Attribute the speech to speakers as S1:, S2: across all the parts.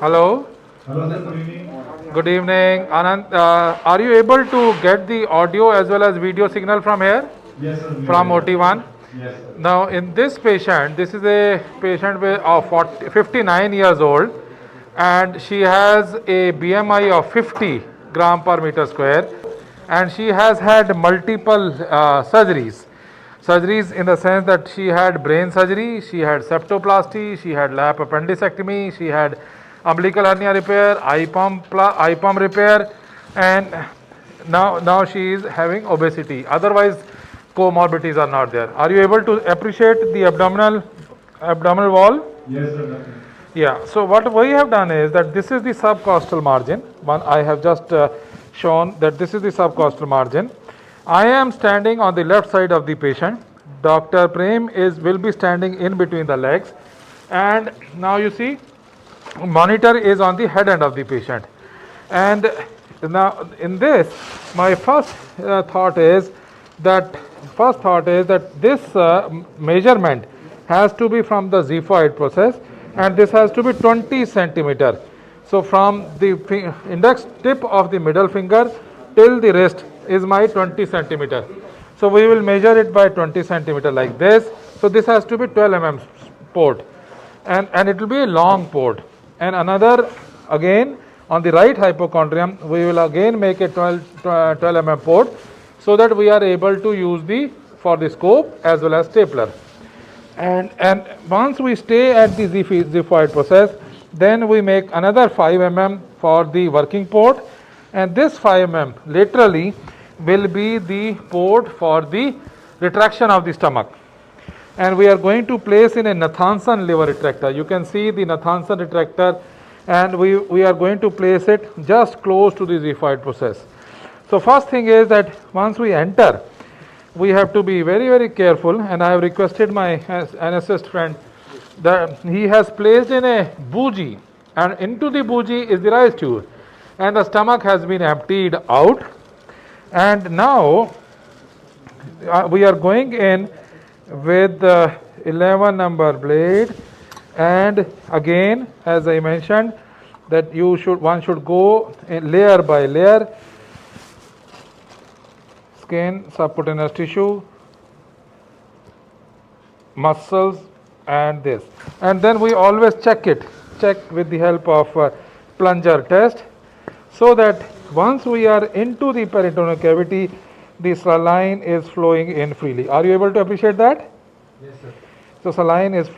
S1: Hello.
S2: Hello, sir. Good evening.
S1: Good evening, Anand. Are you able to get the audio as well as video signal from here,
S2: Yes, sir. We are
S1: from
S2: able.
S1: OT1?
S2: Yes, sir.
S1: Now, in this patient, this is a patient of 59 years old, and she has a BMI of 50 gram per meter square, and she has had multiple surgeries. Surgeries in the sense that she had brain surgery, she had septoplasty, she had lap appendicectomy, she had umbilical hernia repair, eye pump repair, and now she is having obesity. Otherwise, comorbidities are not there. Are you able to appreciate the abdominal wall?
S2: Yes, sir. Definitely.
S1: Yeah. So what we have done is that this is the subcostal margin. One I have just shown that this is the subcostal margin. I am standing on the left side of the patient. Dr. Prem will be standing in between the legs, and now you see monitor is on the head end of the patient. And now in this, my first thought is that this measurement has to be from the xiphoid process, and this has to be 20 centimeter. So from the index tip of the middle finger till the wrist is my 20 centimeter. So we will measure it by 20 centimeter like this. So this has to be 12 mm port, and it will be a long port. And another, again on the right hypochondrium, we will again make a 12 mm port, so that we are able to use for the scope as well as stapler. And once we stay at the xiphoid process, then we make another 5 mm for the working port, and this 5 mm laterally will be the port for the retraction of the stomach. And we are going to place in a Nathanson liver retractor. You can see the Nathanson retractor, and we are going to place it just close to the xiphoid process. So first thing is that once we enter, we have to be very, very careful, and I have requested my anesthetist friend that he has placed in a bougie, and into the bougie is the rice tube, and the stomach has been emptied out. And now we are going in with the 11 number blade, and again, as I mentioned, that one should go in layer by layer. Skin, subcutaneous tissue, muscles, and this. And then we always check with the help of plunger test, so that once we are into the peritoneal cavity, the saline is flowing in freely. Are you able to appreciate that?
S2: Yes, sir.
S1: So saline is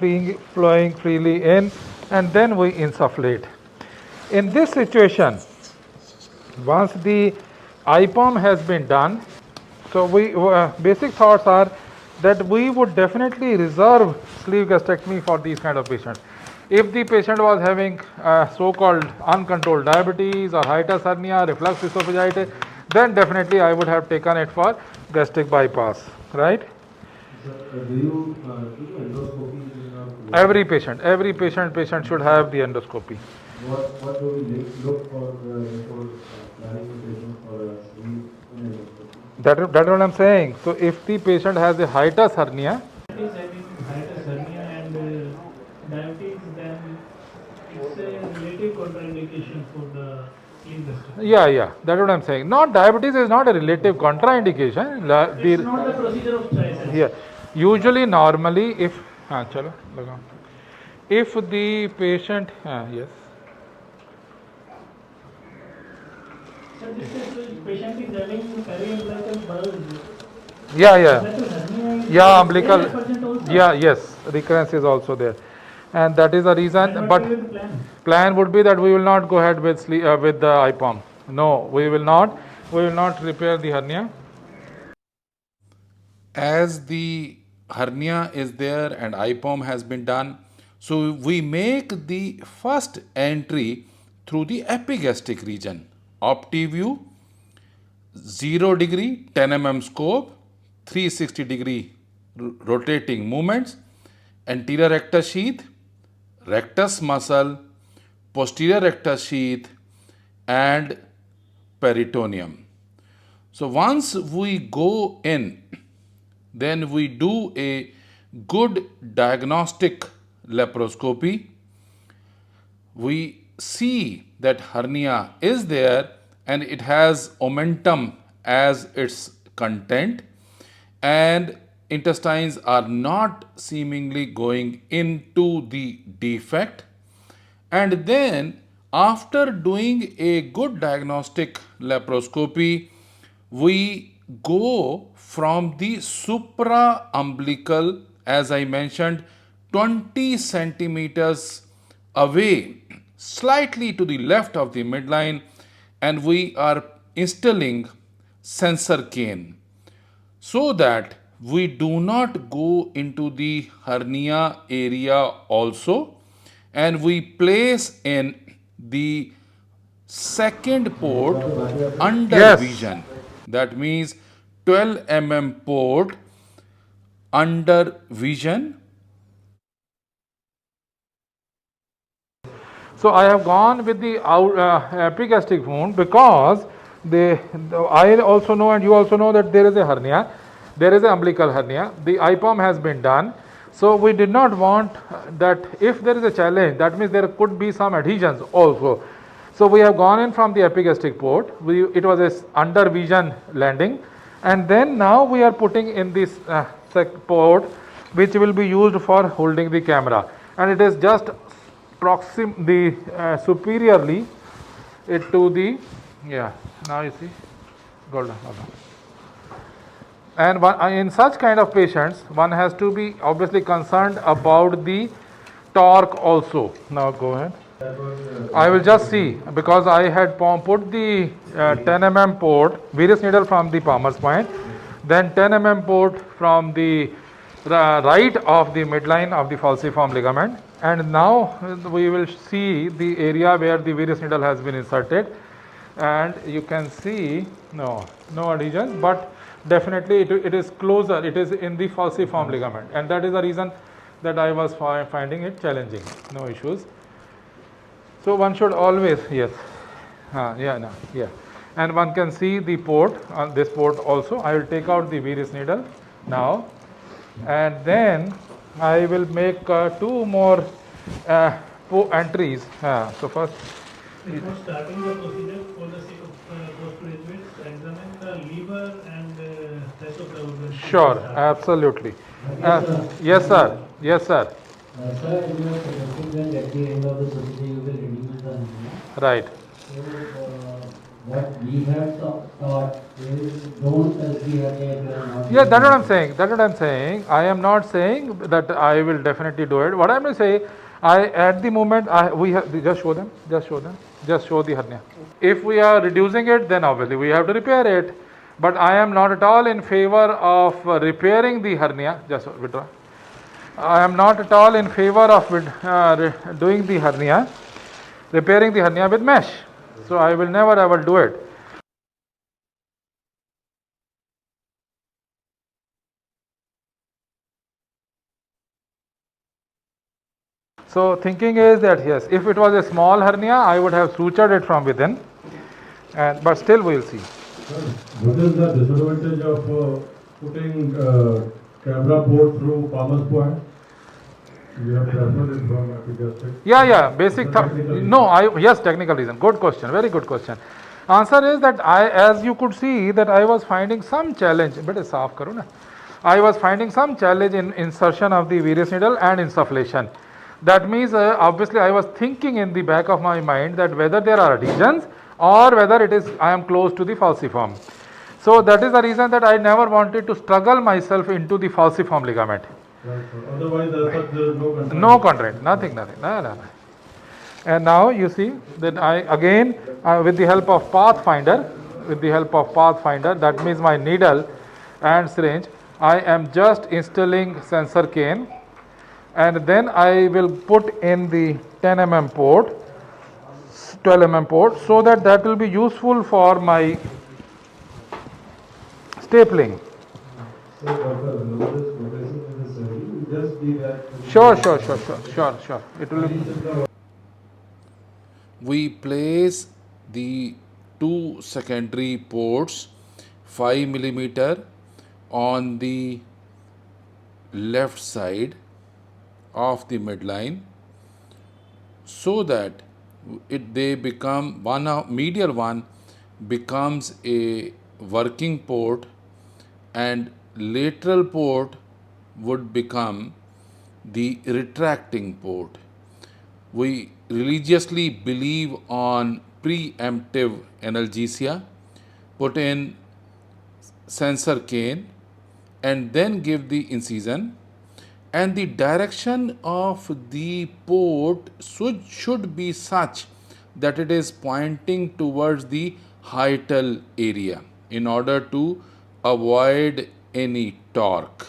S1: flowing freely in, and then we insufflate. In this situation, once the IPOM has been done, so basic thoughts are that we would definitely reserve sleeve gastrectomy for these kind of patients. If the patient was having so-called uncontrolled diabetes or hiatus hernia, reflux esophagitis, then definitely I would have taken it for gastric bypass, right?
S2: Sir, do you do endoscopy in
S1: Every patient should have the endoscopy.
S2: What do we look for before planning the patient for a sleeve endoscopy?
S1: That's what I'm saying. So if the patient has a hiatus hernia,
S3: Hiatus hernia and diabetes, then it's a relative contraindication for the sleeve gastrectomy.
S1: yeah, that's what I'm saying. Not diabetes is not a relative contraindication.
S3: It's not the procedure of choice.
S1: Yeah, usually normally if if the patient yes.
S3: So this is patient is having periumbilical bulge.
S1: Yeah, umbilical. Yes, recurrence is also there, and that is the reason. But plan would be that we will not go ahead with the IPOM. No, we will not. We will not repair the hernia.
S4: As the hernia is there and IPOM has been done, so we make the first entry through the epigastric region. OptiView, 0 degree, 10 mm scope, 360 degree rotating movements, anterior rectus sheath, rectus muscle, posterior rectus sheath, and peritoneum. So once we go in, then we do a good diagnostic laparoscopy. We see that hernia is there and it has omentum as its content, and intestines are not seemingly going into the defect, and then after doing a good diagnostic laparoscopy, we go from the supra-umbilical, as I mentioned, 20 centimeters away, slightly to the left of the midline, and we are installing sensor cane so that we do not go into the hernia area also, and we place in the second port under
S1: Yes.
S4: vision. That means 12 port under vision.
S1: So I have gone with the epigastric wound because I also know and you also know that there is a hernia, there is an umbilical hernia. The IPOM has been done. So we did not want that if there is a challenge, that means there could be some adhesions also. So we have gone in from the epigastric port. It was a under vision landing, and then now we are putting in this port which will be used for holding the camera, and it is just superiorly it to the now you see golden. And in such kind of patients one has to be obviously concerned about the torque also. Now go ahead. I will just see, because I had put the 10 port Venous needle from the palmer's point, then 10 port from the right of the midline of the falciform ligament, and now we will see the area where the Venous needle has been inserted, and you can see no adhesion, but definitely it is closer, it is in the falciform ligament, and that is the reason that I was finding it challenging. No issues. So one should always, yes, and one can see the port on this port also. I will take out the Venous needle now, and then I will make two more entries. So first,
S3: Before starting the procedure, for the sake of postgraduates, examine the liver and rest of the organs.
S1: sure, absolutely. Yes, sir. Yes, sir.
S2: Sir, you are suggesting that at the end of the procedure you will reduce the hernia.
S1: Right.
S2: So, what we have taught is don't touch the hernia if you are not.
S1: Yeah, that's what I'm saying. That's what I'm saying. I am not saying that I will definitely do it. What I'm going to say, at the moment we have just show them, just show the hernia. If we are reducing it, then obviously we have to repair it. But I am not at all in favor of repairing the hernia. Just withdraw. I am not at all in favor of doing the hernia, repairing the hernia with mesh. So I will never ever do it. So thinking is that yes, if it was a small hernia, I would have sutured it from within, but still we will see.
S2: What is the disadvantage of putting camera port through palmer's point? We have preferred it from epigastric.
S1: Yeah, basic.
S2: Technical
S1: Yes, technical reason. Good question. Very good question. Answer is that as you could see, that I was finding some challenge. But saaf karo na. I was finding some challenge in insertion of the Venous needle and insufflation. That means obviously I was thinking in the back of my mind that whether there are adhesions or whether it is I am close to the falciform. So that is the reason that I never wanted to struggle myself into the falciform ligament.
S2: Right, otherwise, there is no control.
S1: No contract, nothing. No. And now you see that I again with the help of Pathfinder, that means my needle and syringe, I am just installing sensor cane, and then I will put in the 10 port, 12 port, so that will be useful for my stapling.
S2: So, Doctor, this quotation is necessary. Just be that.
S1: Sure. It will be.
S4: We place the two secondary ports 5 millimeter on the left side of the midline, so that they become one of medial one becomes a working port, and lateral port would become the retracting port. We religiously believe on preemptive analgesia, put in sensor cane, and then give the incision, and the direction of the port should be such that it is pointing towards the hiatal area in order to avoid any torque.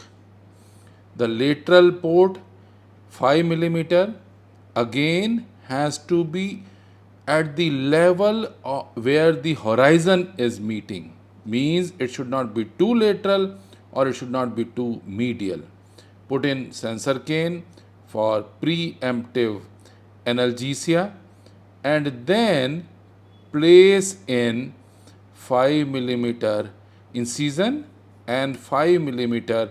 S4: The lateral port 5 millimeter again has to be at the level where the horizon is meeting, means it should not be too lateral or it should not be too medial. Put in sensor cane for preemptive analgesia, and then place in 5 millimeter incision and 5 millimeter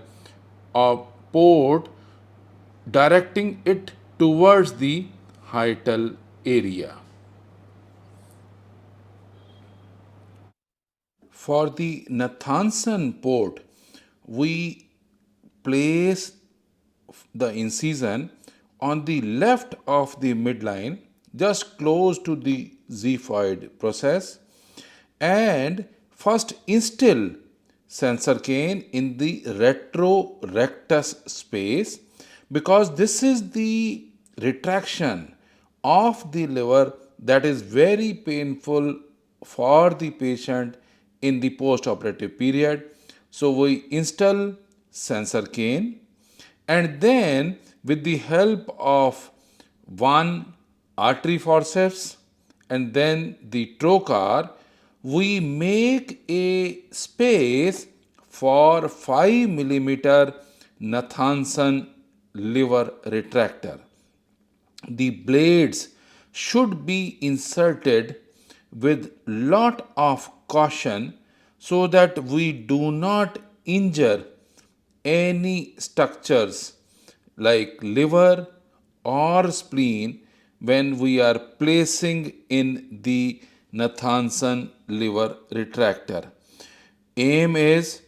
S4: of port, directing it towards the hiatal area. For the Nathanson port, we place the incision on the left of the midline, just close to the xiphoid process, and first instill sensor cane in the retrorectus space, because this is the retraction of the liver that is very painful for the patient in the post-operative period. So we install sensor cane, and then with the help of one artery forceps and then the trocar, we make a space for 5 millimeter Nathanson liver retractor. The blades should be inserted with lot of caution so that we do not injure any structures like liver or spleen when we are placing in the Nathanson liver retractor. Aim is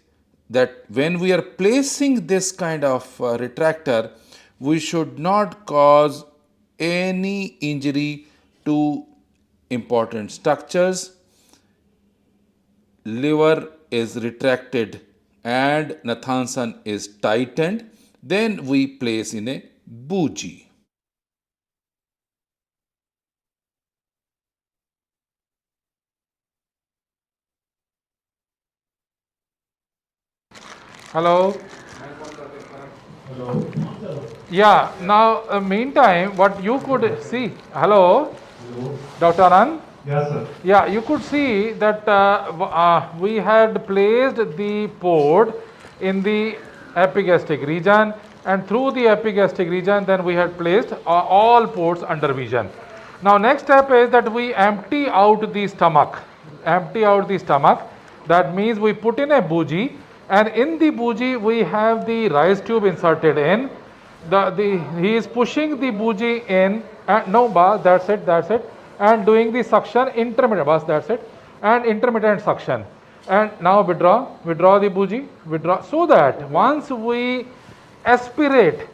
S4: that when we are placing this kind of retractor, we should not cause any injury to important structures. Liver is retracted and Nathanson is tightened, then we place in a bougie.
S1: Hello.
S2: Hello.
S1: Yeah. Now, meantime, what you could see. Hello,
S2: Hello.
S1: Dr. Anand.
S2: Yes, sir.
S1: Yeah, you could see that we had placed the port in the epigastric region, and through the epigastric region, then we had placed all ports under vision. Now, next step is that we empty out the stomach. Empty out the stomach. That means we put in a bougie, and in the bougie we have the rice tube inserted in. He is pushing the bougie in, and no, that's it, and doing the suction intermittent, that's it, and intermittent suction. And now withdraw the bougie, so that once we aspirate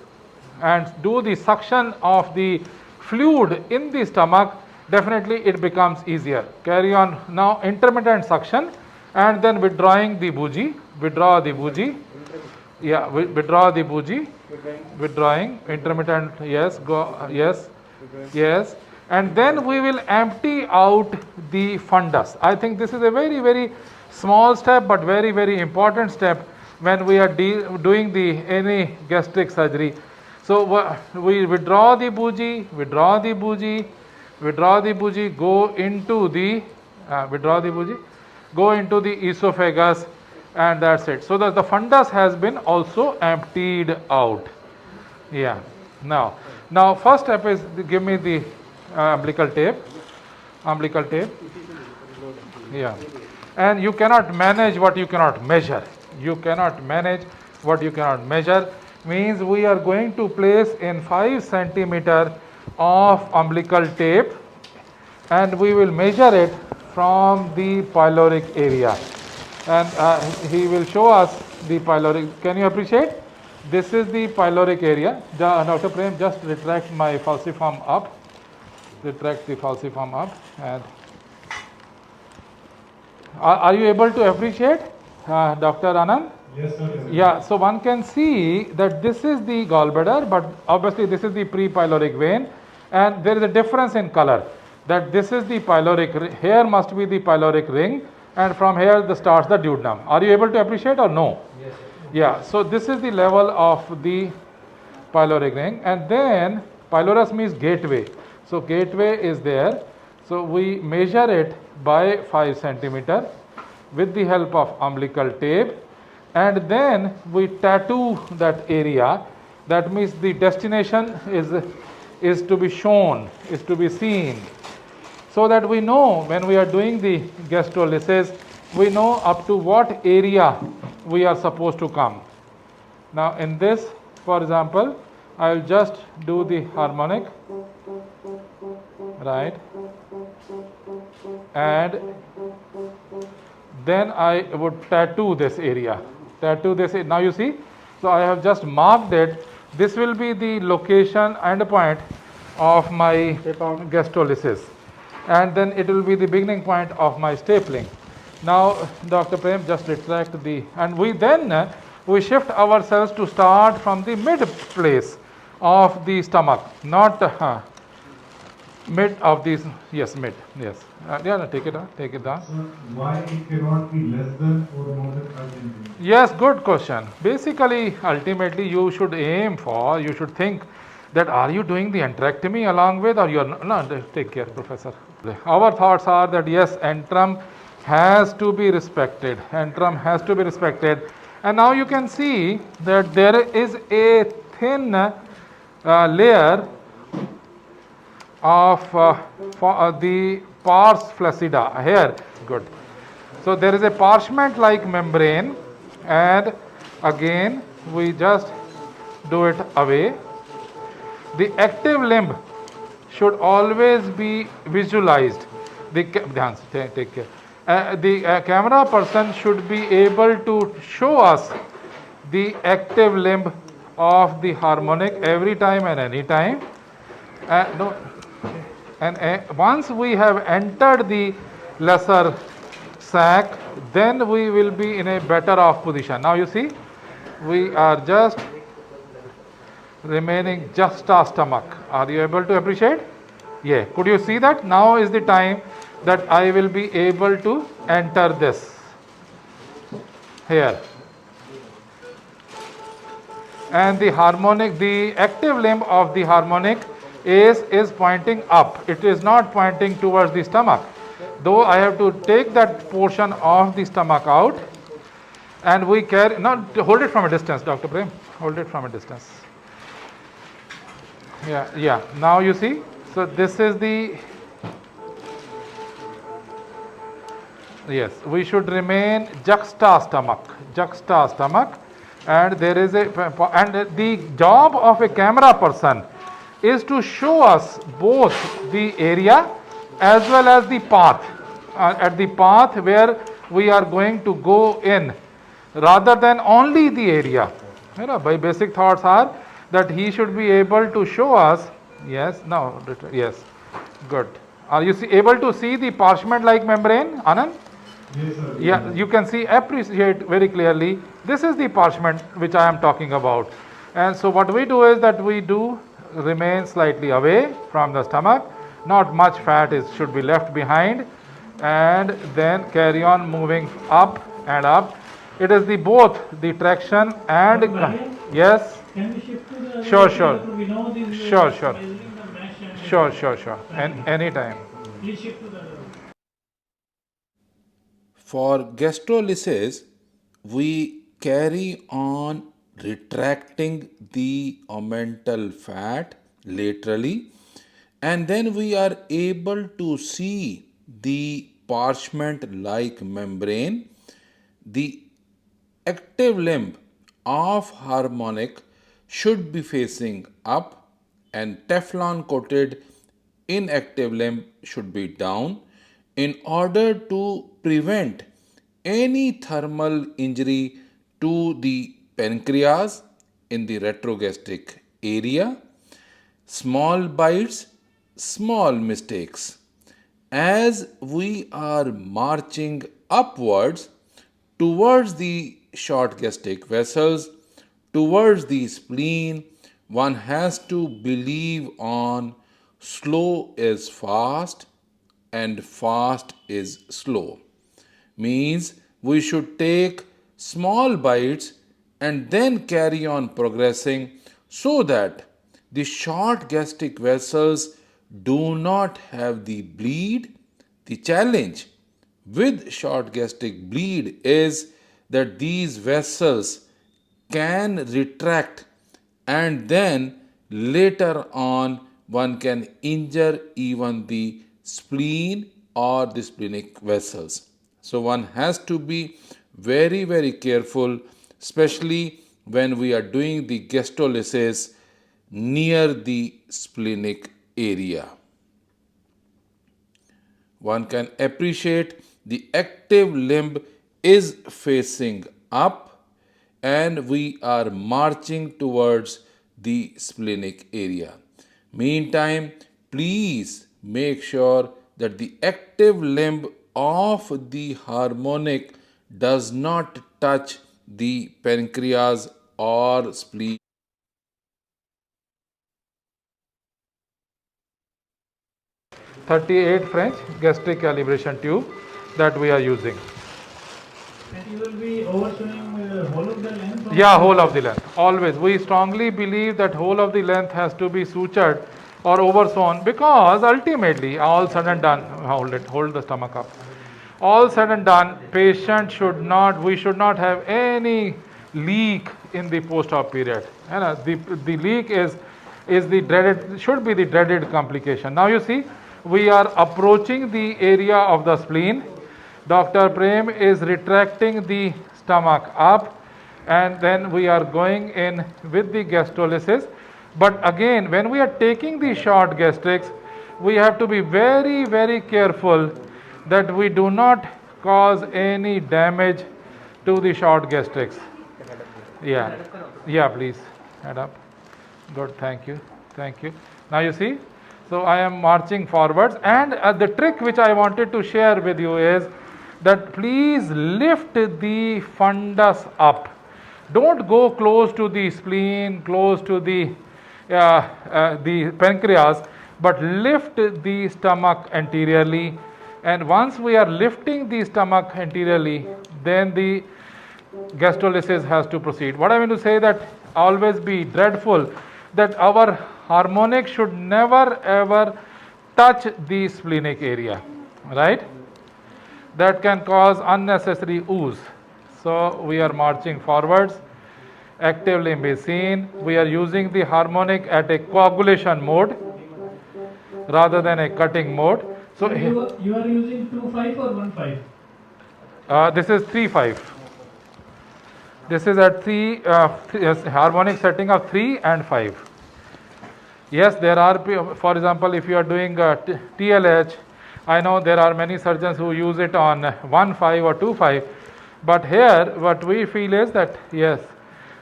S1: and do the suction of the fluid in the stomach, definitely it becomes easier. Carry on now, intermittent suction, and then withdrawing the bougie, withdraw the bougie. Yeah, withdraw the bougie, withdrawing, intermittent, yes, go, yes, yes, and then we will empty out the fundus. I think this is a very, very small step, but very, very important step when we are doing any gastric surgery. So we withdraw the bougie, withdraw the bougie, withdraw the bougie, go into the, withdraw the bougie, go into the esophagus, and that's it. So that the fundus has been also emptied out. Yeah. Now first step is give me the umbilical tape. Umbilical tape. Yeah. And you cannot manage what you cannot measure. You cannot manage what you cannot measure. Means we are going to place in 5 centimeter of umbilical tape and we will measure it from the pyloric area. And he will show us the pyloric. Can you appreciate? This is the pyloric area. Dr. Prem, just retract my falciform up. Retract the falciform up. And are you able to appreciate, Dr. Anand?
S2: Yes, sir.
S1: Yeah, so one can see that this is the gallbladder, but obviously this is the pre-pyloric vein, and there is a difference in color. That this is the pyloric, here must be the pyloric ring, and from here starts the duodenum. Are you able to appreciate or no?
S3: Yes.
S1: Yeah, so this is the level of the pyloric ring, and then pylorus means gateway. So gateway is there. So we measure it by 5 centimeter with the help of umbilical tape, and then we tattoo that area. That means the destination is to be shown, is to be seen, so that we know when we are doing the gastrolysis, we know up to what area we are supposed to come. Now in this, for example, I will just do the harmonic, right, and then I would tattoo this area. Now you see, so I have just marked it. This will be the location and point of my gastrolysis, and then it will be the beginning point of my stapling. Now Dr. Prem, just retract the, and we then we shift ourselves to start from the mid place of the stomach, not mid of these, yes, mid, yes. Yeah, take it down.
S2: So why it cannot be less than or more than 5 centimeters?
S1: Yes, good question. Basically, ultimately, you should aim for, you should think that are you doing the enterectomy along with, or you are not? No, take care, Professor. Our thoughts are that yes, antrum has to be respected. Antrum has to be respected. And now you can see that there is a thin layer of the pars flaccida here. Good. So there is a parchment like membrane, and again we just do it away. The active limb should always be visualized. Take care. The camera person should be able to show us the active limb of the harmonic every time and any time. No. And once we have entered the lesser sac, then we will be in a better off position. Now you see, we are just remaining juxta stomach. Are you able to appreciate? Yeah. Could you see that? Now is the time that I will be able to enter this here. And the harmonic, the active limb of the harmonic is pointing up. It is not pointing towards the stomach. Though I have to take that portion of the stomach out, and we carry, not hold it from a distance, Dr. Prem, hold it from a distance. Yeah. Now you see, so this is the, yes, we should remain juxta stomach, and there is a, and the job of a camera person is to show us both the area as well as the path, at the path where we are going to go in, rather than only the area. You know, my basic thoughts are that he should be able to show us, yes, no, yes, good. Are you able to see the parchment like membrane, Anand?
S2: Yes, sir.
S1: Yeah, you can see, appreciate very clearly. This is the parchment which I am talking about. And so what we do is that we do remain slightly away from the stomach. Not much fat should be left behind, and then carry on moving up and up. It is the both the traction and yes.
S3: Can we shift to the
S1: Sure.
S3: Vinod is
S1: Sure.
S3: measuring the mesh and
S1: Sure. Anytime.
S3: please shift to the
S4: For gastrolysis, we carry on retracting the omental fat laterally, and then we are able to see the parchment like membrane. The active limb of harmonic should be facing up, and Teflon coated inactive limb should be down in order to prevent any thermal injury to the pancreas in the retrogastric area. Small bites, small mistakes. As we are marching upwards towards the short gastric vessels, towards the spleen, one has to believe on slow is fast and fast is slow. Means we should take small bites and then carry on progressing so that the short gastric vessels do not have the bleed. The challenge with short gastric bleed is that these vessels can retract and then later on one can injure even the spleen or the splenic vessels. So one has to be very careful, especially when we are doing the gastrolysis near the splenic area. One can appreciate the active limb is facing up and we are marching towards the splenic area. Meantime, please make sure that the active limb of the harmonic does not touch the pancreas or spleen.
S1: 38 French gastric calibration tube that we are using.
S3: And you will be overshowing whole of the length?
S1: Yeah, whole of the length. Always. We strongly believe that whole of the length has to be sutured or oversewn because ultimately, all said and done, hold the stomach up. All said and done, patient should not, we should not have any leak in the post-op period. And the leak is the dreaded, should be the dreaded complication. Now you see, we are approaching the area of the spleen. Dr. Prem is retracting the stomach up and then we are going in with the gastrolysis. But again, when we are taking the short gastrics, we have to be very careful that we do not cause any damage to the short gastrics. Yeah, please head up. Good, thank you. Now you see, so I am marching forwards, and the trick which I wanted to share with you is that please lift the fundus up. Don't go close to the spleen, close to the pancreas, but lift the stomach anteriorly. And once we are lifting the stomach anteriorly, then the gastrolysis has to proceed. What I mean to say that always be dreadful that our harmonic should never ever touch the splenic area, right? That can cause unnecessary ooze. So we are marching forwards. Active limb is seen. We are using the harmonic at a coagulation mode rather than a cutting mode. So
S3: you are using 2.5 or 1.5?
S1: This is 3.5. This is at 3 harmonic setting of 3 and 5. Yes, there are, for example, if you are doing TLH, I know there are many surgeons who use it on 1.5 or 2.5, but here what we feel is that yes,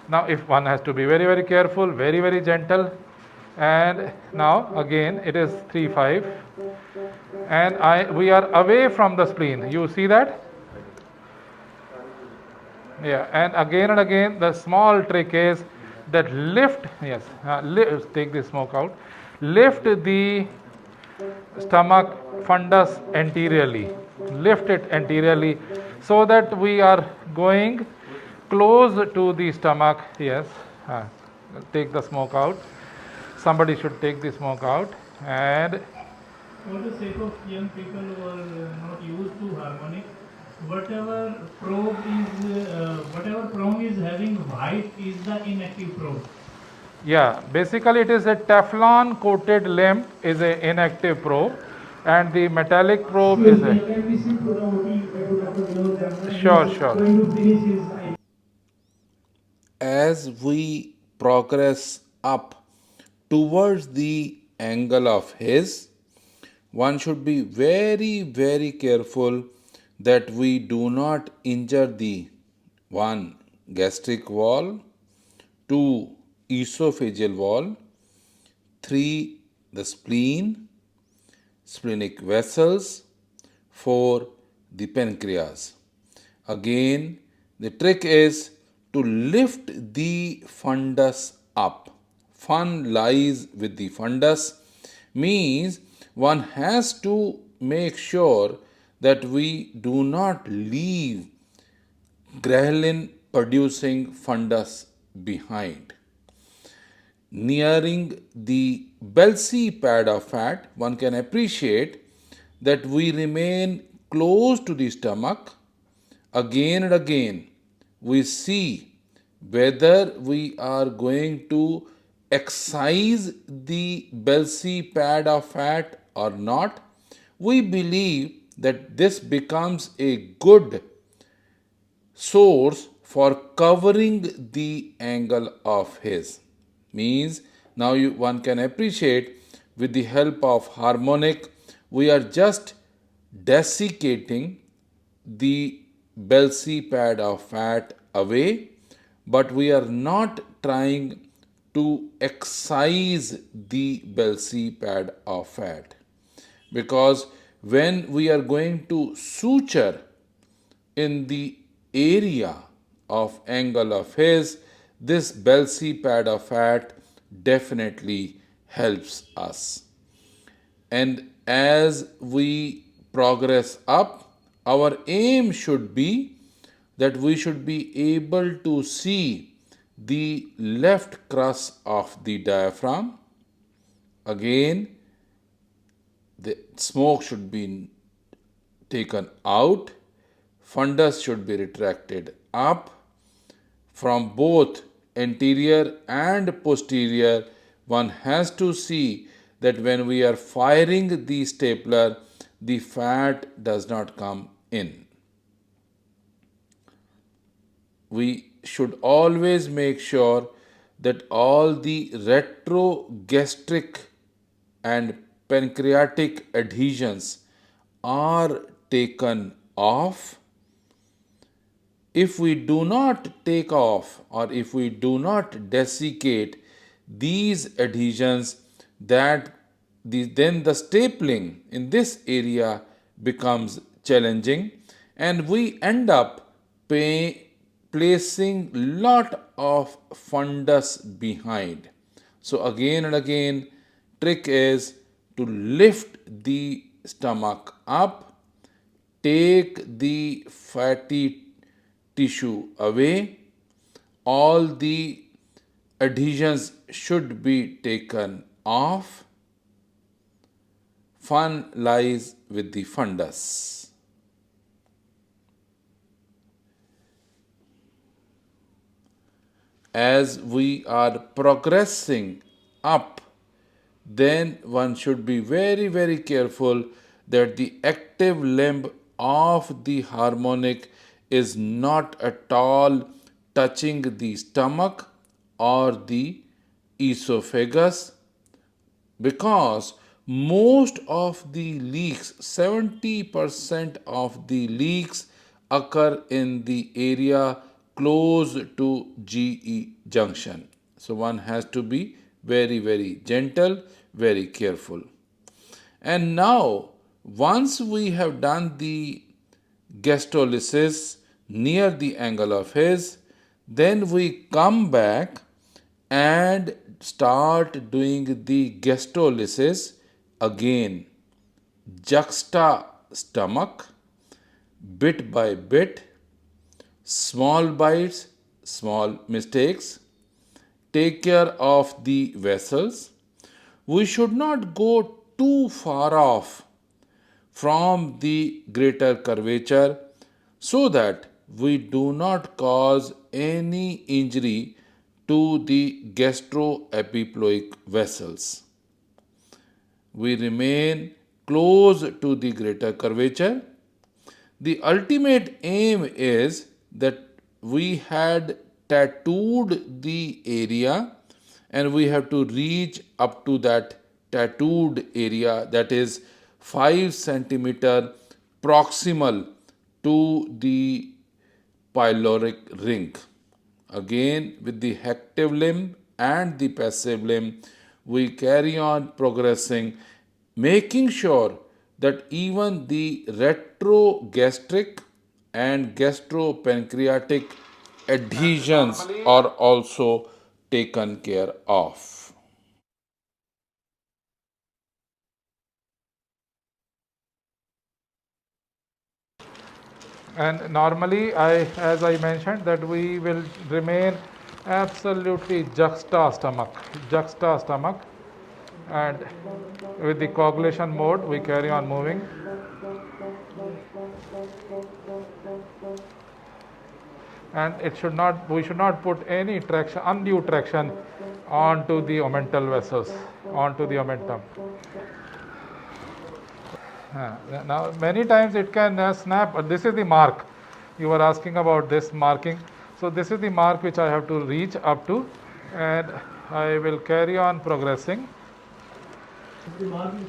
S1: now if one has to be very careful, very gentle, and now again it is 3.5, and we are away from the spleen. You see that? Yeah, and again the small trick is that lift, yes, take the smoke out, lift the stomach fundus anteriorly, lift it anteriorly so that we are going close to the stomach. Yes, take the smoke out. Somebody should take the smoke out. And
S3: for the sake of young people who are not used to harmonic, whatever prong is having white is the inactive probe.
S1: Yeah, basically it is a Teflon coated limb is an inactive probe, and the metallic probe is a sure.
S4: As we progress up towards the angle of his, one should be very, very careful that we do not injure the 1. Gastric wall, 2. Esophageal wall, 3. The spleen, splenic vessels, 4. The pancreas. Again, the trick is to lift the fundus up. Fun lies with the fundus, means one has to make sure that we do not leave ghrelin producing fundus behind. Nearing the Belsey pad of fat, one can appreciate that we remain close to the stomach. Again and again, we see whether we are going to excise the Belsey pad of fat or not. We believe that this becomes a good source for covering the angle of his. Means now one can appreciate with the help of harmonic, we are just desiccating the Belsey pad of fat away, but we are not trying to excise the Belsey pad of fat, because when we are going to suture in the area of angle of his, this Belsey pad of fat definitely helps us. And as we progress up, our aim should be that we should be able to see the left crus of the diaphragm. Again, the smoke should be taken out, fundus should be retracted up. From both anterior and posterior, one has to see that when we are firing the stapler, the fat does not come in. We should always make sure that all the retrogastric and pancreatic adhesions are taken off. If we do not take off or if we do not desiccate these adhesions, then the stapling in this area becomes challenging, and we end up placing lot of fundus behind. So again and again, trick is to lift the stomach up, take the fatty tissue away, all the adhesions should be taken off. Fun lies with the fundus. As we are progressing up, then one should be very, very careful that the active limb of the harmonic is not at all touching the stomach or the esophagus, because most of the leaks, 70% of the leaks occur in the area close to GE junction. So one has to be very, very gentle, very careful. And now, once we have done the gastrolysis near the angle of his, then we come back and start doing the gastrolysis again, juxta stomach, bit by bit, small bites, small mistakes, take care of the vessels. We should not go too far off from the greater curvature so that we do not cause any injury to the gastroepiploic vessels. We remain close to the greater curvature. The ultimate aim is that we had tattooed the area and we have to reach up to that tattooed area, that is 5 centimeter proximal to the pyloric ring. Again, with the active limb and the passive limb, we carry on progressing, making sure that even the retrogastric and gastropancreatic adhesions are also taken care of.
S1: And normally, as I mentioned, that we will remain absolutely juxta stomach, and with the coagulation mode, we carry on moving. And we should not put any traction, undue traction onto the omental vessels, onto the omentum. Now, many times it can snap. This is the mark. You were asking about this marking. So, this is the mark which I have to reach up to, and I will carry on progressing.
S3: The mark is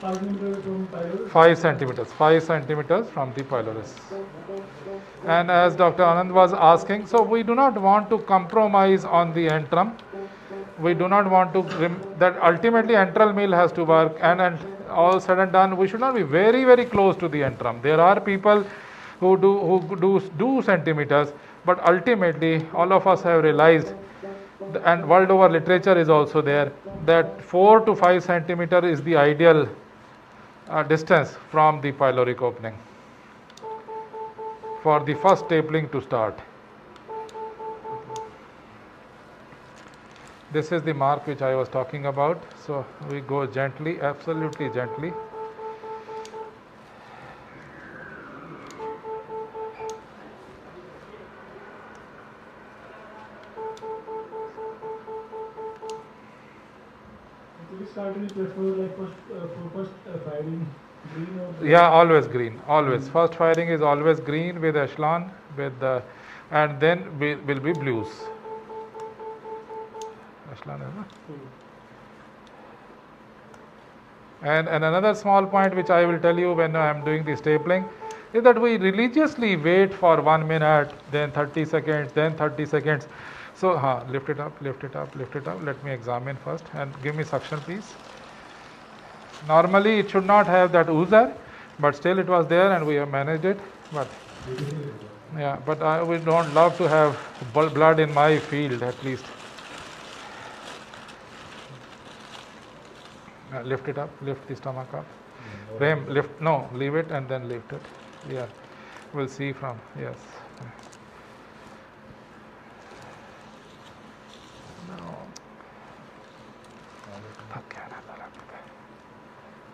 S3: 5 centimeters from pylorus?
S1: 5 centimeters from the pylorus. And as Dr. Anand was asking, so we do not want to compromise on the antrum. We do not want to, that ultimately antral meal has to work, and all said and done, we should not be very, very close to the antrum. There are people who do centimeters, but ultimately all of us have realized, and world over literature is also there, that 4 to 5 centimeter is the ideal distance from the pyloric opening for the first stapling to start. This is the mark which I was talking about. So we go gently, absolutely gently.
S3: We started to prefer like first firing green or
S1: Yeah, always green, always. First firing is always green with echelon, and then will be blues. And another small point which I will tell you when I am doing the stapling is that we religiously wait for 1 minute, then 30 seconds, then 30 seconds. So lift it up, lift it up, lift it up. Let me examine first and give me suction, please. Normally it should not have that oozer, but still it was there and we have managed it. But yeah, but we don't love to have blood in my field at least. Lift it up, lift the stomach up. Frame, lift, no, leave it and then lift it. Yeah, we'll see from, yes.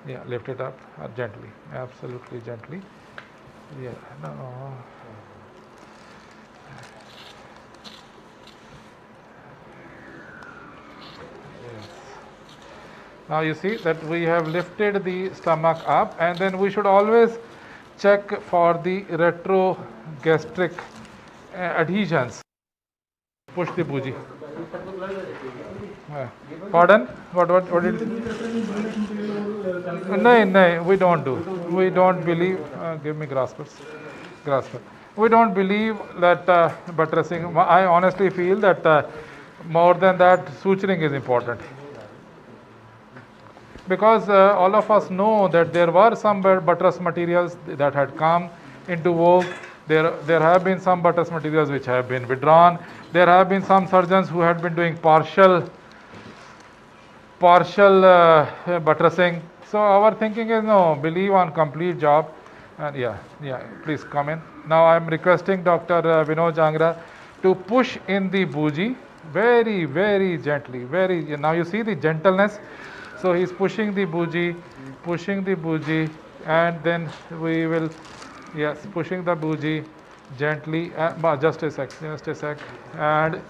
S1: Yeah, lift it up gently, absolutely gently. Yeah, no. Yes. Now you see that we have lifted the stomach up, and then we should always check for the retrogastric adhesions. Push the bougie. Pardon? What did you? No, we don't do. We don't believe. Give me grasper. We don't believe that buttressing. I honestly feel that more than that, suturing is important. Because all of us know that there were some buttress materials that had come into vogue. There have been some buttress materials which have been withdrawn. There have been some surgeons who had been doing partial buttressing. So our thinking is no, believe on complete job. And yeah, please come in. Now I am requesting Dr. Vinod Jangra to push in the bougie very, very gently. Now you see the gentleness. So he is pushing the bougie, and then we will, yes, pushing the bougie gently. Just a sec. And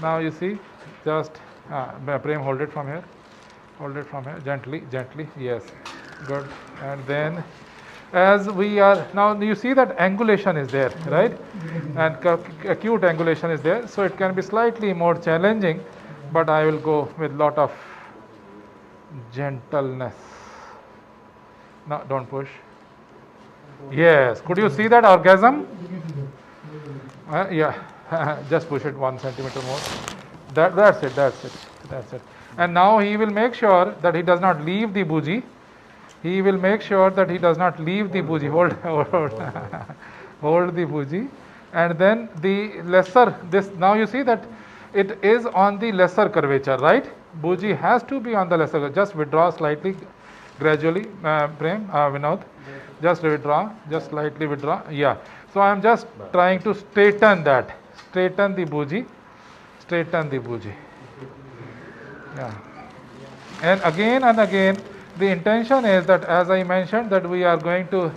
S1: now you see, just Prem, hold it from here, gently, yes, good. And then as we are, now you see that angulation is there, right? And acute angulation is there, so it can be slightly more challenging, but I will go with lot of gentleness. No, don't push. Yes, could you see that orgasm? Yeah, just push it 1 centimeter more. That's it, that's it, that's it. And now he will make sure that he does not leave the bougie. He will make sure that he does not leave the bougie. Hold, hold the bougie. And then the lesser, this, now you see that it is on the lesser curvature, right? Bougie has to be on the lesser, just withdraw slightly, gradually, Vinod. Just withdraw, just slightly withdraw. Yeah. So I am just trying to straighten that. Straighten the bougie. Straighten the bougie. Yeah. And again, the intention is that, as I mentioned, that we are going to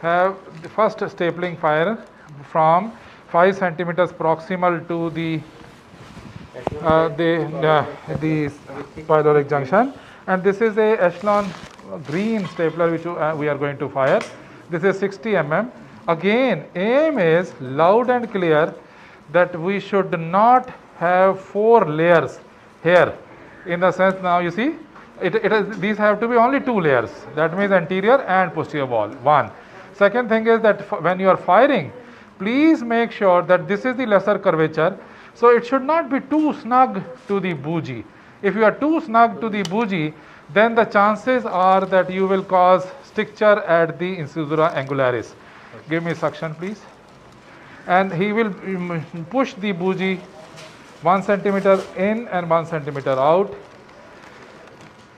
S1: have the first stapling fire from 5 centimeters proximal to the pyloric junction, and this is a echelon green stapler which we are going to fire. This is 60 mm. Again, aim is loud and clear that we should not have 4 layers here. In the sense, now you see, these have to be only 2 layers. That means anterior and posterior wall. One. Second thing is that when you are firing, please make sure that this is the lesser curvature. So it should not be too snug to the bougie. If you are too snug to the bougie, then the chances are that you will cause stricture at the incisura angularis. Give me suction, please. And he will push the bougie 1 centimeter in and 1 centimeter out.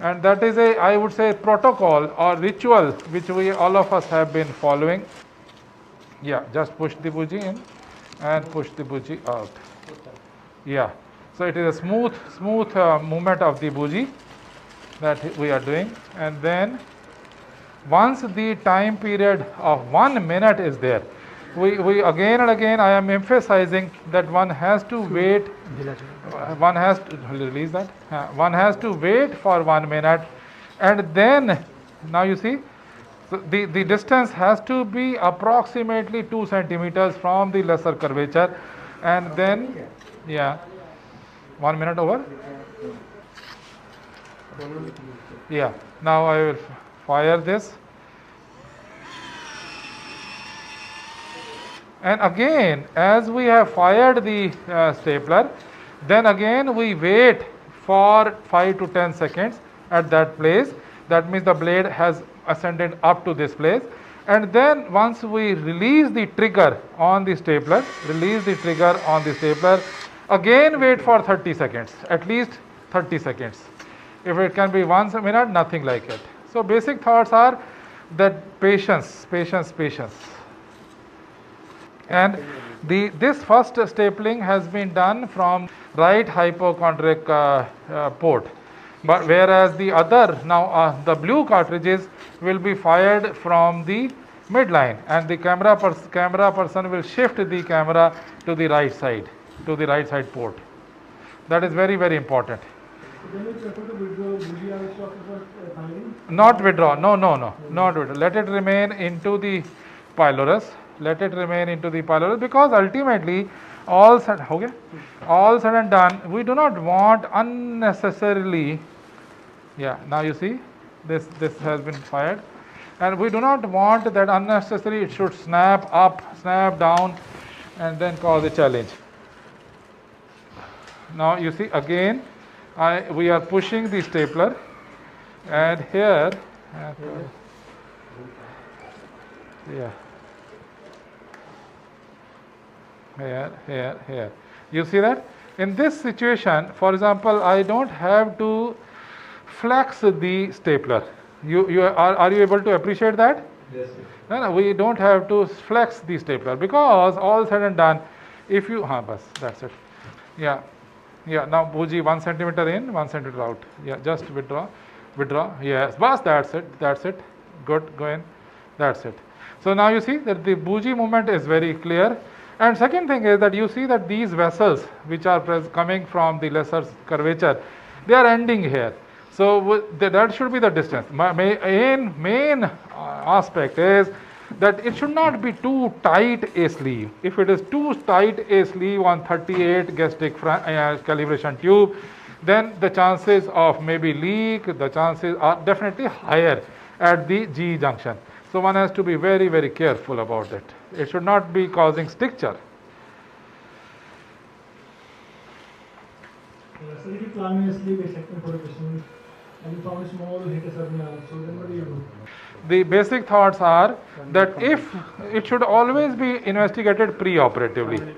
S1: And that is a, I would say, protocol or ritual which we all of us have been following. Yeah, just push the bougie in and push the bougie out. Yeah, so it is a smooth movement of the bougie that we are doing. And then once the time period of 1 minute is there, we again and again I am emphasizing that one has to wait. One has to release that. One has to wait for 1 minute, and then now you see, so the distance has to be approximately 2 centimeters from the lesser curvature, and then yeah, 1 minute over. Yeah, now I will fire this. And again, as we have fired the stapler, then again we wait for 5 to 10 seconds at that place. That means the blade has ascended up to this place. And then once we release the trigger on the stapler, again wait for 30 seconds, at least 30 seconds. If it can be 1 minute, nothing like it. So basic thoughts are that patience. And this first stapling has been done from right hypochondriac port, but whereas the other, now the blue cartridges will be fired from the midline, and the camera person will shift the camera to the right side port. That is very, very important.
S3: Then you prefer to withdraw bougie also after firing?
S1: Not withdraw, no, not withdraw. Let it remain into the pylorus. Because ultimately all said and done, we do not want unnecessarily. Yeah, now you see this has been fired, and we do not want that unnecessary. It should snap up, snap down, and then cause a challenge. Now you see again, we are pushing the stapler, and here, yeah. Here. You see that? In this situation, for example, I don't have to flex the stapler. Are you able to appreciate that?
S2: Yes, sir.
S1: No, we don't have to flex the stapler, because all said and done, if you, that's it. Yeah. Now bougie 1 centimeter in, 1 centimeter out. Yeah, just withdraw. Yes, that's it. Good, go in. That's it. So now you see that the bougie movement is very clear. And second thing is that you see that these vessels which are coming from the lesser curvature, they are ending here. So that should be the distance. Main aspect is that it should not be too tight a sleeve. If it is too tight a sleeve on 38 gastric calibration tube, then the chances of maybe leak, the chances are definitely higher. at the G junction. So one has to be very, very careful about it. It should not be causing stricture.
S3: So if you plan a sleeve gastrectomy for a patient and you found a small hiatus hernia, so then what do you do?
S1: The basic thoughts are that if it should always be investigated pre-operatively.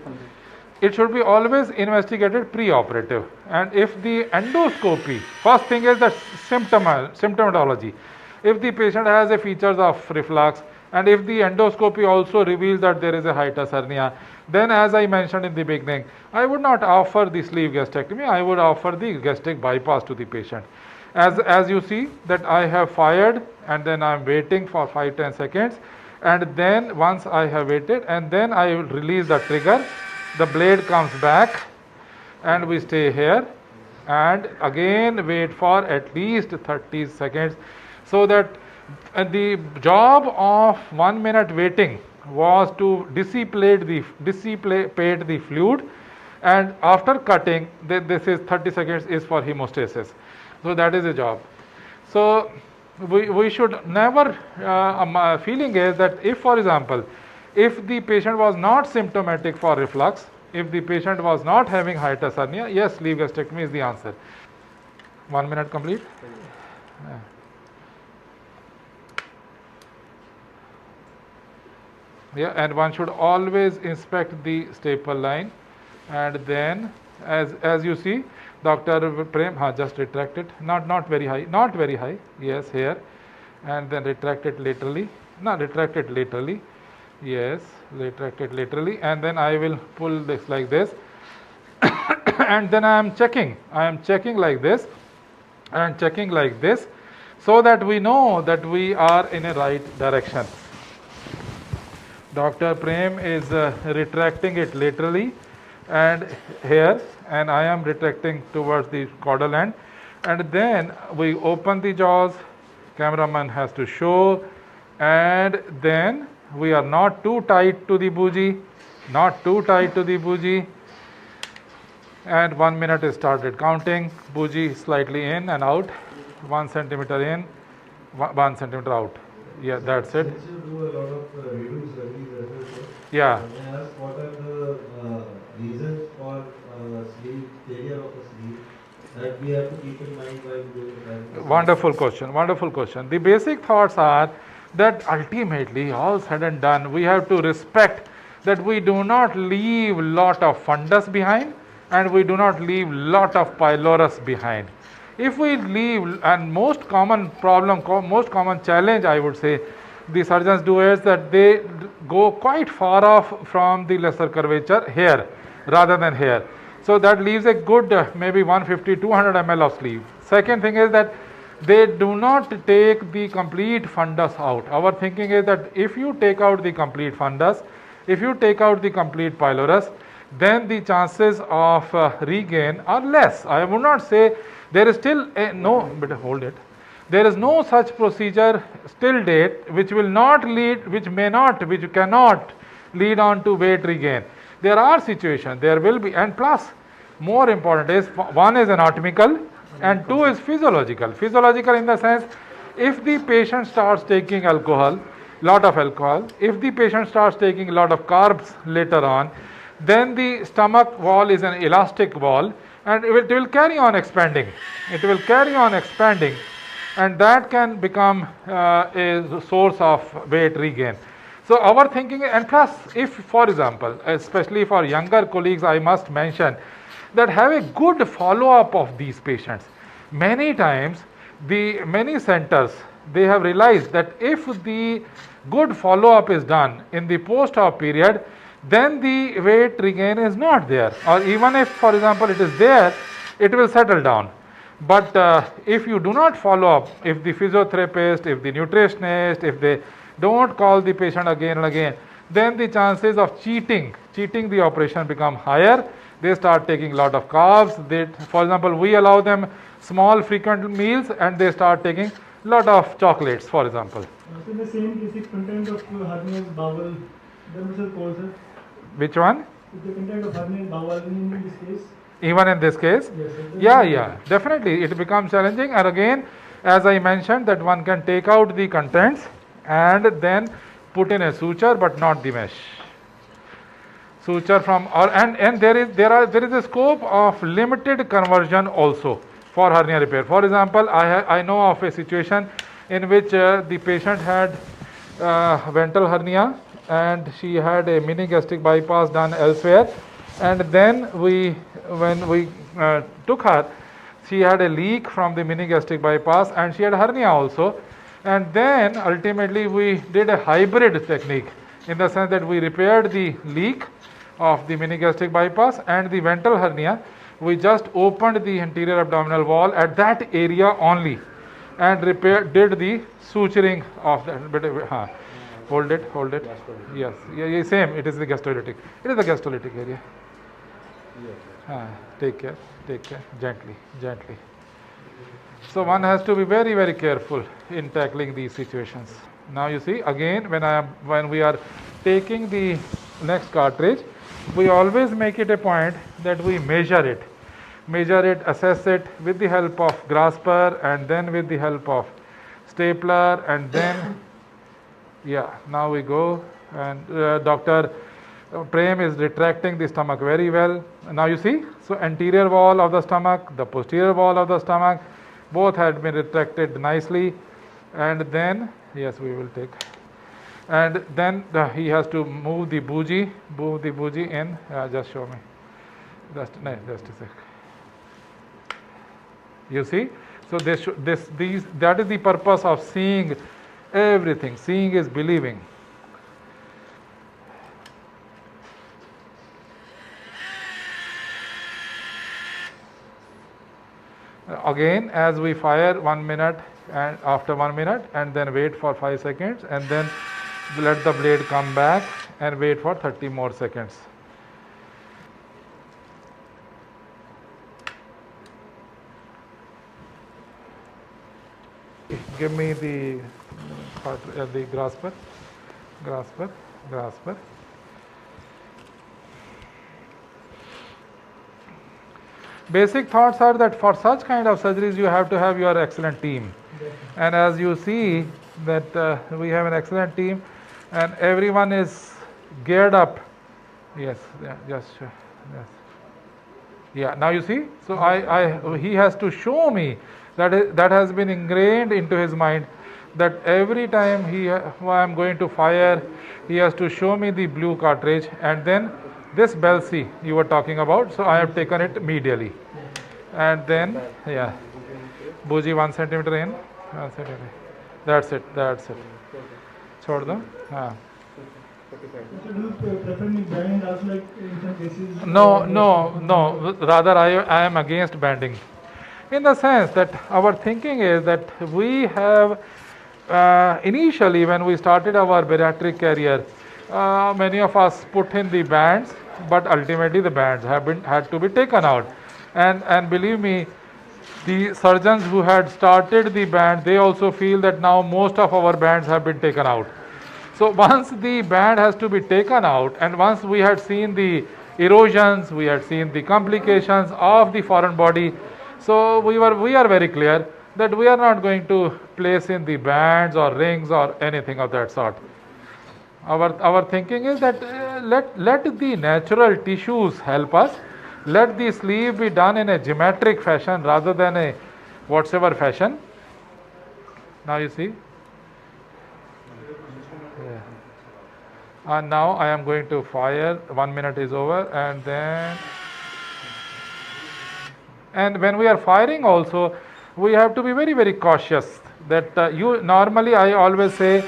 S1: It should be always investigated pre-operative. And if the endoscopy, first thing is the symptomatology. If the patient has a features of reflux, and if the endoscopy also reveals that there is a hiatus hernia, then as I mentioned in the beginning, I would not offer the sleeve gastrectomy, I would offer the gastric bypass to the patient. As you see that I have fired and then I am waiting for 5-10 seconds, and then once I have waited and then I will release the trigger, the blade comes back and we stay here and again wait for at least 30 seconds, so that the job of 1 minute waiting was to dissipate the fluid, and after cutting this is 30 seconds is for hemostasis. So that is a job. So we should never, feeling is that if, for example, if the patient was not symptomatic for reflux, if the patient was not having hiatus hernia, yes, sleeve gastrectomy is the answer. 1 minute complete. Yeah, and one should always inspect the staple line, and then as you see, Dr. Prem, just retract it, not very high, yes, here, and then retract it laterally, retract it laterally, yes, retract it laterally, and then I will pull this like this, and then I am checking like this, and checking like this, so that we know that we are in a right direction. Dr. Prem is retracting it laterally and here, and I am retracting towards the caudal end, and then we open the jaws, cameraman has to show, and then we are not too tight to the bougie, and 1 minute is started counting, bougie slightly in and out, 1 centimeter in, 1 centimeter out. Yeah, that's it.
S2: Since you do a lot of redo surgeries as well, sir,
S1: Yeah.
S2: may I ask what are the reasons for failure of a sleeve that we have to keep in mind while doing the
S1: Wonderful question. The basic thoughts are that ultimately, all said and done, we have to respect that we do not leave lot of fundus behind and we do not leave lot of pylorus behind. If we leave, and most common challenge I would say the surgeons do is that they go quite far off from the lesser curvature here rather than here. So that leaves a good maybe 150-200 ml of sleeve. Second thing is that they do not take the complete fundus out. Our thinking is that if you take out the complete fundus, if you take out the complete pylorus, then the chances of regain are less. I would not say there is still there is no such procedure still date which cannot lead on to weight regain. There are situations, there will be, and plus more important is, one is anatomical and two is physiological. Physiological in the sense, if the patient starts taking lot of alcohol, if the patient starts taking a lot of carbs later on, then the stomach wall is an elastic wall and it will carry on expanding. And that can become a source of weight regain. So our thinking, and plus if, for example, especially for younger colleagues, I must mention that have a good follow-up of these patients. Many times, many centers, they have realized that if the good follow-up is done in the post-op period, then the weight regain is not there, or even if, for example, it is there, it will settle down. But if you do not follow up, if the physiotherapist, if the nutritionist, if they don't call the patient again and again, then the chances of cheating the operation become higher. They start taking a lot of carbs. For example, we allow them small frequent meals and they start taking a lot of chocolates, for example.
S3: So in the same case, if content of hernia is bowel, then we should call, sir.
S1: Which one?
S3: If the content of hernia is bowel in this case?
S1: Even in this case?
S3: Yes, sir.
S1: Yeah, definitely. It becomes challenging, and again, As I mentioned, that one can take out the contents and then put in a suture, but not the mesh. Suture from, or and there is a scope of limited conversion also for hernia repair. For example, I know of a situation in which the patient had ventral hernia and she had a mini gastric bypass done elsewhere, and then when we took her, she had a leak from the mini gastric bypass and she had hernia also, and then ultimately we did a hybrid technique in the sense that we repaired the leak of the mini gastric bypass and the ventral hernia. We just opened the anterior abdominal wall at that area only and did the suturing of that. Hold it. Yes, yeah, same. It is the gastrolytic. It is the gastrolytic area. Take care. Gently. So one has to be very, very careful in tackling these situations. Now you see, again, when we are taking the next cartridge, we always make it a point that we measure it, assess it with the help of grasper and then with the help of stapler, and then now we go, and Dr. Prem is retracting the stomach very well. Now you see, so anterior wall of the stomach, the posterior wall of the stomach, both had been retracted nicely, and then we will take, and then he has to move the bougie in. Just show me, just a sec. You see, so that is the purpose of seeing everything. Seeing is believing. Again, as we fire 1 minute, and after 1 minute, and then wait for 5 seconds, and then let the blade come back and wait for 30 more seconds. Give me the grasper. Basic thoughts are that for such kind of surgeries you have to have your excellent team, and as you see that we have an excellent team and everyone is geared up. Now you see, so he has to show me that has been ingrained into his mind, that every time I am going to fire, he has to show me the blue cartridge, and then this Belsey you were talking about, so I have taken it medially, and then bougie 1 centimeter in, 1 centimeter. That's it. Chhod do. No. Rather, I am against banding, in the sense that our thinking is that we have initially, when we started our bariatric career, many of us put in the bands, but ultimately the bands had to be taken out, and believe me, the surgeons who had started the band, they also feel that now most of our bands have been taken out. So once the band has to be taken out, and once we had seen the erosions, we had seen the complications of the foreign body, so we are very clear that we are not going to place in the bands or rings or anything of that sort. Our thinking is that let the natural tissues help us. Let the sleeve be done in a geometric fashion rather than a whatsoever fashion. Now you see. And now I am going to fire. 1 minute is over, and when we are firing also, we have to be very, very cautious. That normally I always say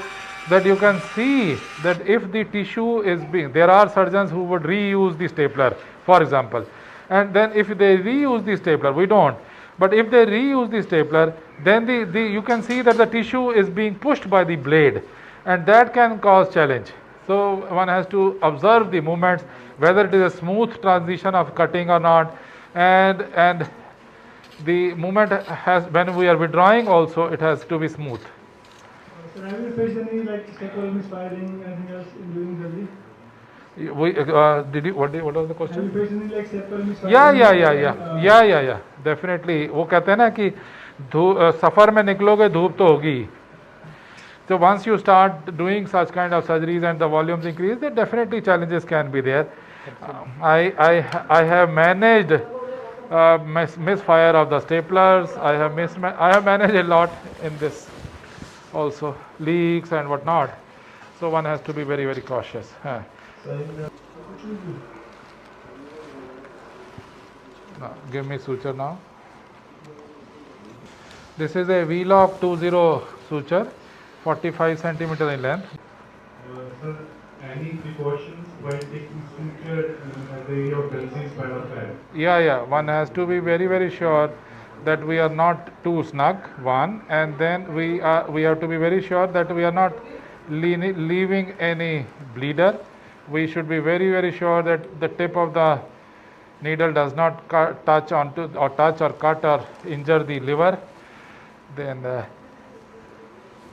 S1: that you can see that if the tissue is there are surgeons who would reuse the stapler, for example, and then if they reuse the stapler, we don't, but if they reuse the stapler, then you can see that the tissue is being pushed by the blade, and that can cause challenge. So one has to observe the movements, whether it is a smooth transition of cutting or not, and the movement when we are withdrawing also, it has to be smooth.
S3: So have you faced any stapler misfiring, anything else in doing surgery?
S1: What was the question?
S3: Have you faced any stapler misfiring?
S1: Yeah. Definitely. वो कहते हैं ना कि सफ़र में निकलोगे धूप तो होगी. So once you start doing such kind of surgeries and the volumes increase, then definitely challenges can be there. I have managed misfire of the staplers. I have managed a lot in this also, leaks and whatnot. So one has to be very very cautious. Now, give me suture now. This is a V-lock 20 suture, 45 centimeter in length.
S2: Sir, any precautions while taking suture at the area of Belsey's spinal fat?
S1: Yeah. One has to be very, very sure that we are not too snug, one, and then we have to be very sure that we are not leaving any bleeder. We should be very, very sure that the tip of the needle does not touch or cut or injure the liver. Then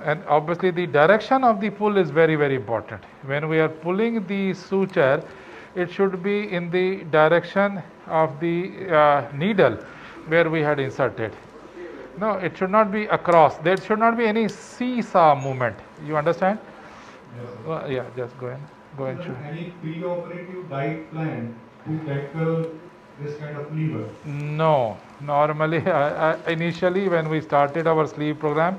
S1: and obviously the direction of the pull is very very important. When we are pulling the suture, it should be in the direction of the needle where we had inserted. No, it should not be across. There should not be any seesaw movement. You understand?
S2: Yes,
S1: Yeah, just go and shoot.
S2: Any pre-operative diet plan to tackle this kind of lever?
S1: No, normally initially when we started our sleeve program,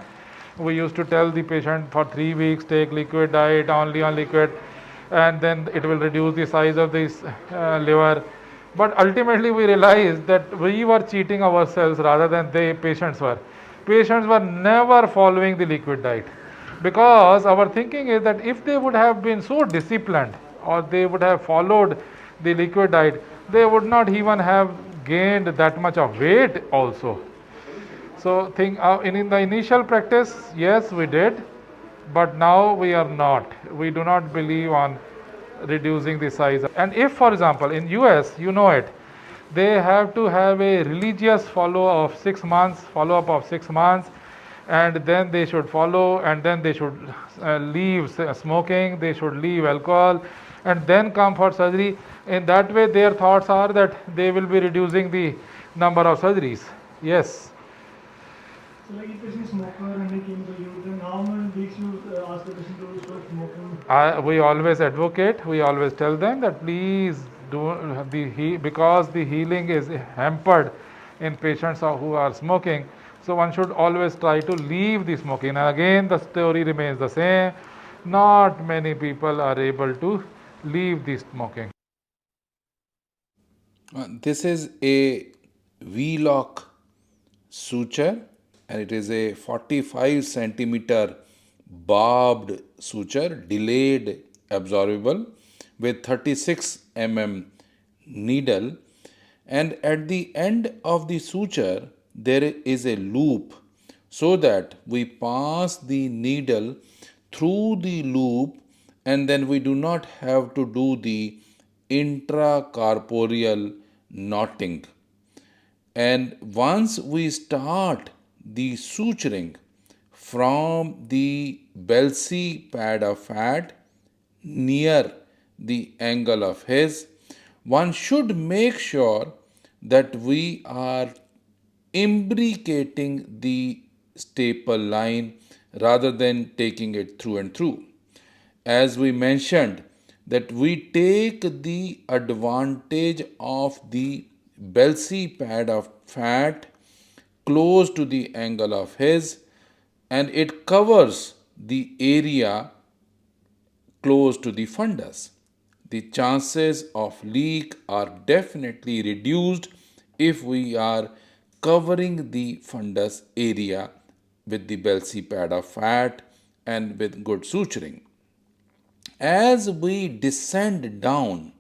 S1: we used to tell the patient for 3 weeks take liquid diet only on liquid, and then it will reduce the size of this liver. But ultimately we realized that we were cheating ourselves rather than the patients were. Patients were never following the liquid diet, because our thinking is that if they would have been so disciplined or they would have followed the liquid diet, they would not even have gained that much of weight also. So in the initial practice, yes, we did, but now we are not. We do not believe on reducing the size. And if, for example, in US, you know it, they have to have a religious follow-up of 6 months, and then they should follow, and then they should leave smoking, they should leave alcohol, and then come for surgery. In that way, their thoughts are that they will be reducing the number of surgeries. Yes.
S3: So like if patient is smoker and they came to you, then how many weeks you ask the patient to stop smoking?
S1: We always advocate, we always tell them that please do because the healing is hampered in patients who are smoking. So one should always try to leave the smoking. And again, the story remains the same. Not many people are able to leave the smoking.
S4: This is a V-lock suture, and it is a 45 centimeter barbed suture, delayed absorbable, with 36 needle, and at the end of the suture there is a loop, so that we pass the needle through the loop, and then we do not have to do the intracorporeal knotting. And once we start the suturing from the Belsey pad of fat near the angle of his, one should make sure that we are imbricating the staple line rather than taking it through and through. As we mentioned, that we take the advantage of the Belsey pad of fat close to the angle of his, and it covers the area close to the fundus. The chances of leak are definitely reduced if we are covering the fundus area with the Belsey pad of fat and with good suturing. As we descend down,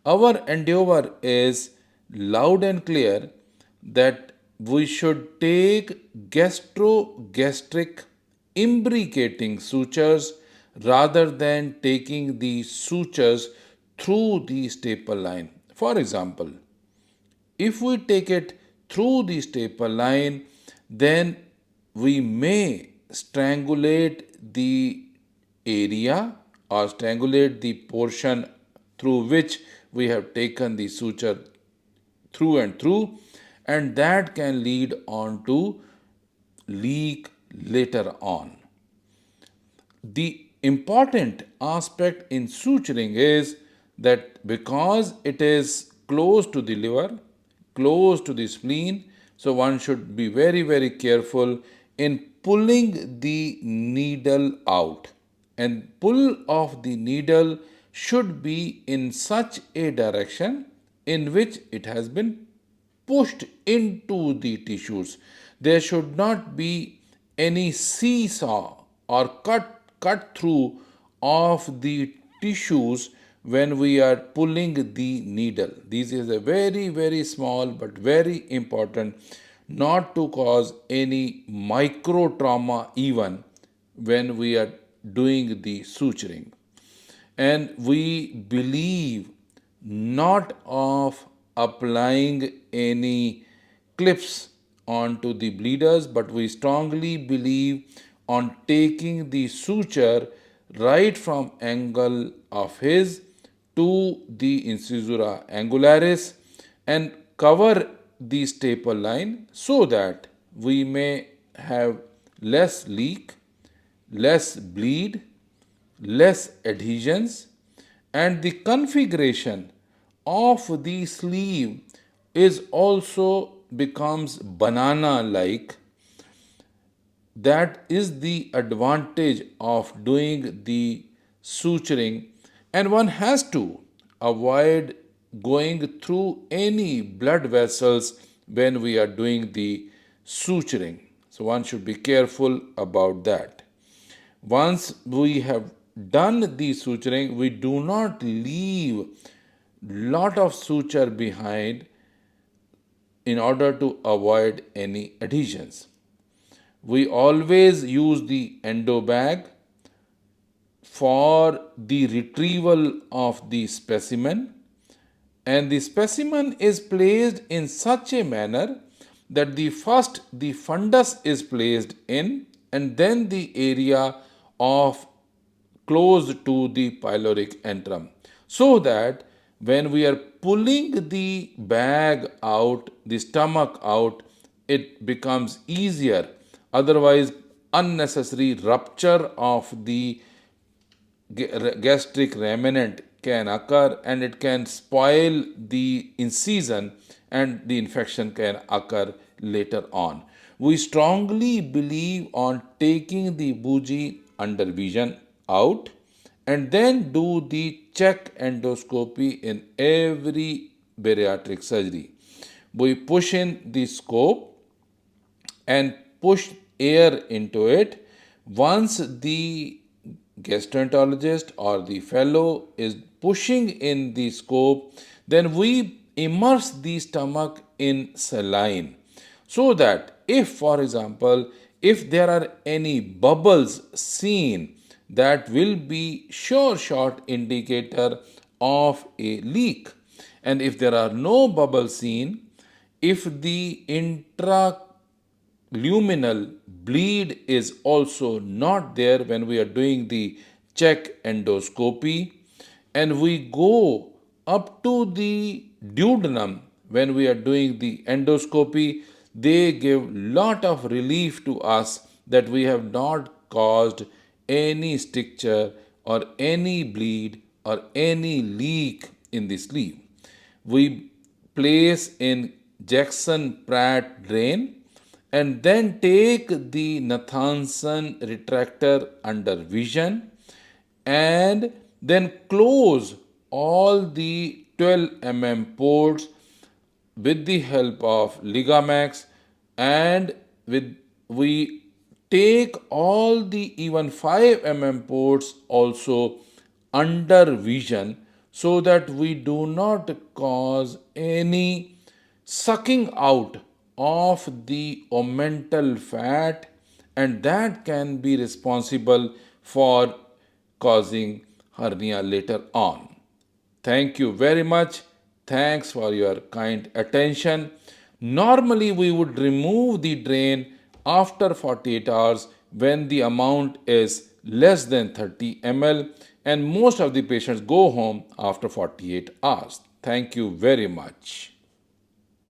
S4: our endeavor is loud and clear that we should take gastrogastric imbricating sutures rather than taking the sutures through the staple line. For example, if we take it through the staple line, then we may strangulate the area or strangulate the portion through which we have taken the suture through and through, and that can lead on to leak later on. The important aspect in suturing is that because it is close to the liver, close to the spleen, so one should be very, very careful in pulling the needle out. And pull of the needle should be in such a direction in which it has been pushed into the tissues. There should not be any seesaw or cut through of the tissues when we are pulling the needle. This is a very, very small but very important, not to cause any micro trauma even when we are doing the suturing. And we believe not of applying any clips onto the bleeders, but we strongly believe on taking the suture right from angle of his to the incisura angularis and cover the staple line so that we may have less leak, less bleed, less adhesions, and the configuration of the sleeve is also becomes banana like. That is the advantage of doing the suturing, and one has to avoid going through any blood vessels when we are doing the suturing. So one should be careful about that. Once we have done the suturing, we do not leave lot of suture behind in order to avoid any adhesions. We always use the endo bag for the retrieval of the specimen, and the specimen is placed in such a manner that the fundus is placed in, and then the area of close to the pyloric antrum, so that when we are pulling the bag out, the stomach out, it becomes easier. Otherwise, unnecessary rupture of the gastric remnant can occur and it can spoil the incision and the infection can occur later on. We strongly believe on taking the bougie under vision out and then do the check endoscopy in every bariatric surgery. We push in the scope and push air into it. Once the gastroenterologist or the fellow is pushing in the scope, then we immerse the stomach in saline, so that if, for example, if there are any bubbles seen, that will be sure shot indicator of a leak. And if there are no bubbles seen, if the intraluminal bleed is also not there when we are doing the check endoscopy, and we go up to the duodenum when we are doing the endoscopy, they give lot of relief to us that we have not caused any stricture or any bleed or any leak in the sleeve. We place in Jackson Pratt drain and then take the Nathanson retractor under vision and then close all the 12 ports with the help of Ligamax, and we take all the even 5 ports also under vision, so that we do not cause any sucking out of the omental fat, and that can be responsible for causing hernia later on. Thank you very much. Thanks for your kind attention. Normally, we would remove the drain after 48 hours when the amount is less than 30 ml, and most of the patients go home after 48 hours. Thank you very much.